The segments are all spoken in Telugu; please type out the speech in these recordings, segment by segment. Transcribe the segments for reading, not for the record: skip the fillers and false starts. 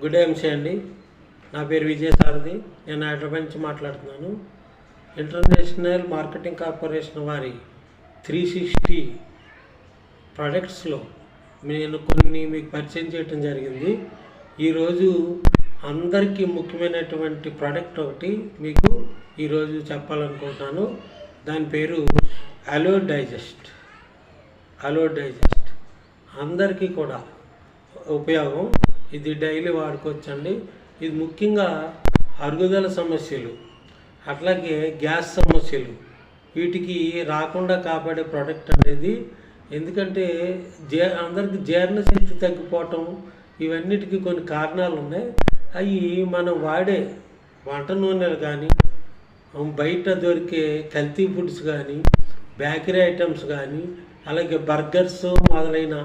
గుడ్ ఎంసీ అండి. నా పేరు విజయసారథి. నేను హైదరాబాద్ నుంచి మాట్లాడుతున్నాను. ఇంటర్నేషనల్ మార్కెటింగ్ కార్పొరేషన్ వారి 360 ప్రొడక్ట్స్లో నేను కొన్ని మీకు పరిచయం చేయటం జరిగింది. ఈరోజు అందరికీ ముఖ్యమైనటువంటి ప్రోడక్ట్ ఒకటి మీకు ఈరోజు చెప్పాలనుకుంటున్నాను. దాని పేరు అలో డైజెస్ట్. అందరికీ కూడా ఉపయోగం. ఇది డైలీ వాడుకోవచ్చండి. ఇది ముఖ్యంగా అరుగుదల సమస్యలు, అట్లాగే గ్యాస్ సమస్యలు, వీటికి రాకుండా కాపాడే ప్రోడక్ట్ అనేది. ఎందుకంటే అందరికి జీర్ణశక్తి తగ్గిపోవటం, ఇవన్నిటికీ కొన్ని కారణాలు ఉన్నాయి. అవి మనం వాడే వంట నూనెలు కానీ, బయట దొరికే కల్తీ ఫుడ్స్ కానీ, బేకరీ ఐటమ్స్ కానీ, అలాగే బర్గర్స్ మొదలైన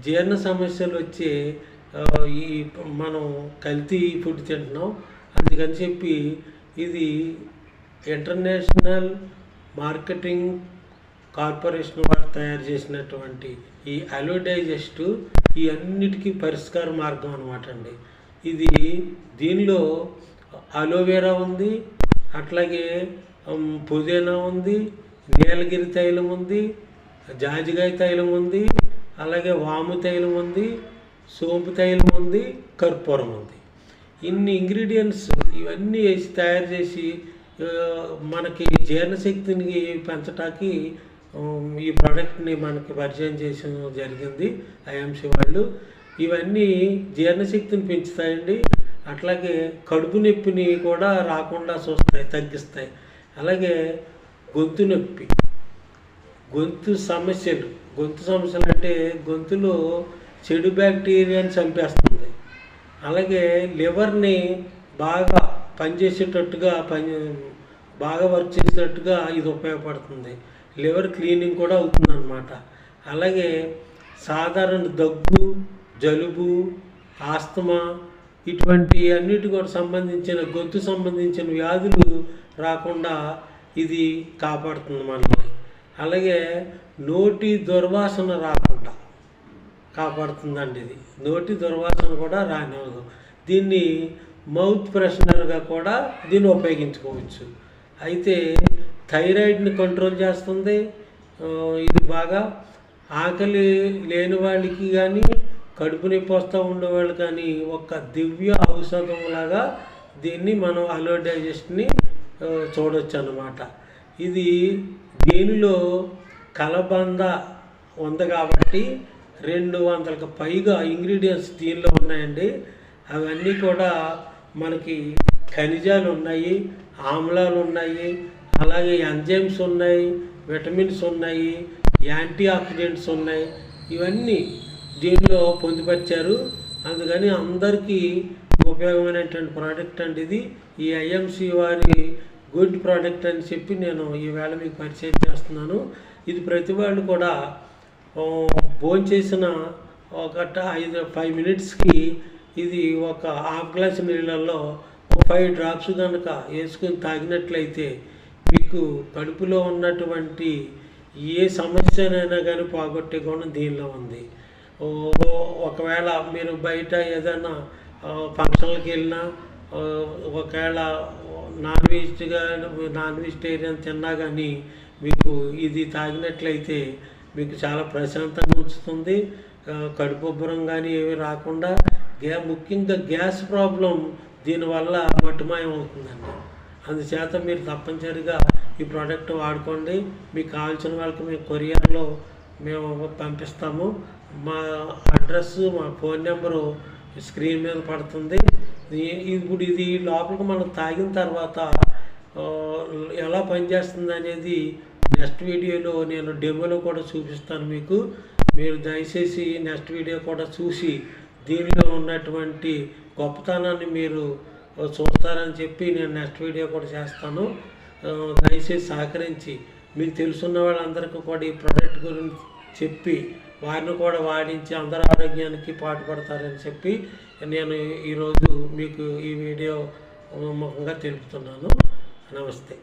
జీర్ణ సమస్యలు వచ్చే ఈ మనం కల్తీ ఫుడ్ తింటున్నాం. అందుకని చెప్పి ఇది ఇంటర్నేషనల్ మార్కెటింగ్ కార్పొరేషన్ వారు తయారు చేసినటువంటి ఈ అలో డైజెస్ట్ ఈ అన్నిటికీ పరిష్కార మార్గం అన్నమాట అండి. ఇది దీనిలో అలోవెరా ఉంది, అట్లాగే పుదీనా ఉంది, నీలగిరి తైలం ఉంది, జాజికాయ తైలం ఉంది, అలాగే వాము తైలం ఉంది, సోంపు తైలం ఉంది, కర్పూరం ఉంది. ఇన్ని ఇంగ్రీడియంట్స్ ఇవన్నీ వేసి తయారు చేసి మనకి జీర్ణశక్తిని పెంచడానికి ఈ ప్రోడక్ట్ని మనకి పరిచయం చేయడం జరిగింది ఐఎంసీ వాళ్ళు. ఇవన్నీ జీర్ణశక్తిని పెంచుతాయండి. అట్లాగే కడుపు నొప్పిని కూడా రాకుండా చూస్తాయి, తగ్గిస్తాయి. అలాగే గొంతు నొప్పి, గొంతు సమస్యలు అంటే గొంతులో చెడు బ్యాక్టీరియాని చంపేస్తుంది. అలాగే లివర్ని బాగా పనిచేసేటట్టుగా బాగా వర్క్ చేసేటట్టుగా ఇది ఉపయోగపడుతుంది. లివర్ క్లీనింగ్ కూడా అవుతుందన్నమాట. అలాగే సాధారణ దగ్గు, జలుబు, ఆస్తమా ఇటువంటి అన్నిటి కూడా సంబంధించిన గొంతు సంబంధించిన వ్యాధులు రాకుండా ఇది కాపాడుతుంది మనల్ని. అలాగే నోటి దుర్వాసన రాకుండా కాపాడుతుందండి. ఇది నోటి దుర్వాసన కూడా రానివ్వదు. దీన్ని మౌత్ ఫ్రెషనర్గా కూడా దీన్ని ఉపయోగించుకోవచ్చు. అయితే థైరాయిడ్ని కంట్రోల్ చేస్తుంది. ఇది బాగా ఆకలి లేని వాళ్ళకి కానీ, కడుపు నొప్పి వస్తూ ఉండేవాళ్ళు కానీ ఒక దివ్య ఔషధంలాగా దీన్ని మనం అలో డైజెస్ట్ని చూడవచ్చు అన్నమాట. ఇది దీనిలో కలబంద ఉంది కాబట్టి 200కు పైగా ఇంగ్రీడియంట్స్ దీనిలో ఉన్నాయండి. అవన్నీ కూడా మనకి ఖనిజాలు ఉన్నాయి, ఆమ్లాలు ఉన్నాయి, అలాగే ఎంజైమ్స్ ఉన్నాయి, విటమిన్స్ ఉన్నాయి, యాంటీ ఆక్సిడెంట్స్ ఉన్నాయి. ఇవన్నీ దీనిలో పొందుపరిచారు. అందుకని అందరికీ ఉపయోగమైనటువంటి ప్రోడక్ట్ అండి ఇది. ఈ ఐఎంసీ వారి గుడ్ ప్రోడక్ట్ అని చెప్పి నేను ఈవేళ మీకు పరిచయం చేస్తున్నాను. ఇది ప్రతి వాళ్ళు కూడా భోంచేసిన ఒక 5 మినిట్స్కి ఇది ఒక హాఫ్ గ్లాస్ నీళ్ళల్లో 5 డ్రాప్స్ కనుక వేసుకుని తాగినట్లయితే మీకు కడుపులో ఉన్నటువంటి ఏ సమస్యనైనా కానీ పోగొట్టే గుణం దీనిలో ఉంది. ఒకవేళ మీరు బయట ఏదైనా ఫంక్షన్లకు వెళ్ళినా, ఒకవేళ నాన్ వెజిటేరియన్ తిన్నా కానీ మీకు ఇది తాగినట్లయితే మీకు చాలా ప్రశాంతంగా ఉంచుతుంది. కడుపు ఉబ్బరం కానీ ఏమీ రాకుండా, ముఖ్యంగా గ్యాస్ ప్రాబ్లం దీనివల్ల మట్టుమాయం అవుతుందండి. అందుచేత మీరు తప్పనిసరిగా ఈ ప్రోడక్ట్ వాడుకోండి. మీకు కావాల్సిన వాళ్ళకి మేము కొరియర్లో మేము పంపిస్తాము. మా అడ్రస్, మా ఫోన్ నెంబరు స్క్రీన్ మీద పడుతుంది. ఇప్పుడు ఇది లోపలికి మనం తాగిన తర్వాత ఎలా పనిచేస్తుంది అనేది నెక్స్ట్ వీడియోలో నేను డెమోలో కూడా చూపిస్తాను మీకు. మీరు దయచేసి నెక్స్ట్ వీడియో కూడా చూసి దీనిలో ఉన్నటువంటి గొప్పతనాన్ని మీరు చూస్తారని చెప్పి నేను నెక్స్ట్ వీడియో కూడా చేస్తాను. దయచేసి సహకరించి మీకు తెలుసున్న వాళ్ళందరికీ కూడా ఈ ప్రోడక్ట్ గురించి చెప్పి వారిని కూడా వాడించి అందరి ఆరోగ్యానికి పాటుపడతారని చెప్పి నేను ఈరోజు మీకు ఈ వీడియో ముఖంగా తెలుపుతున్నాను. నమస్తే.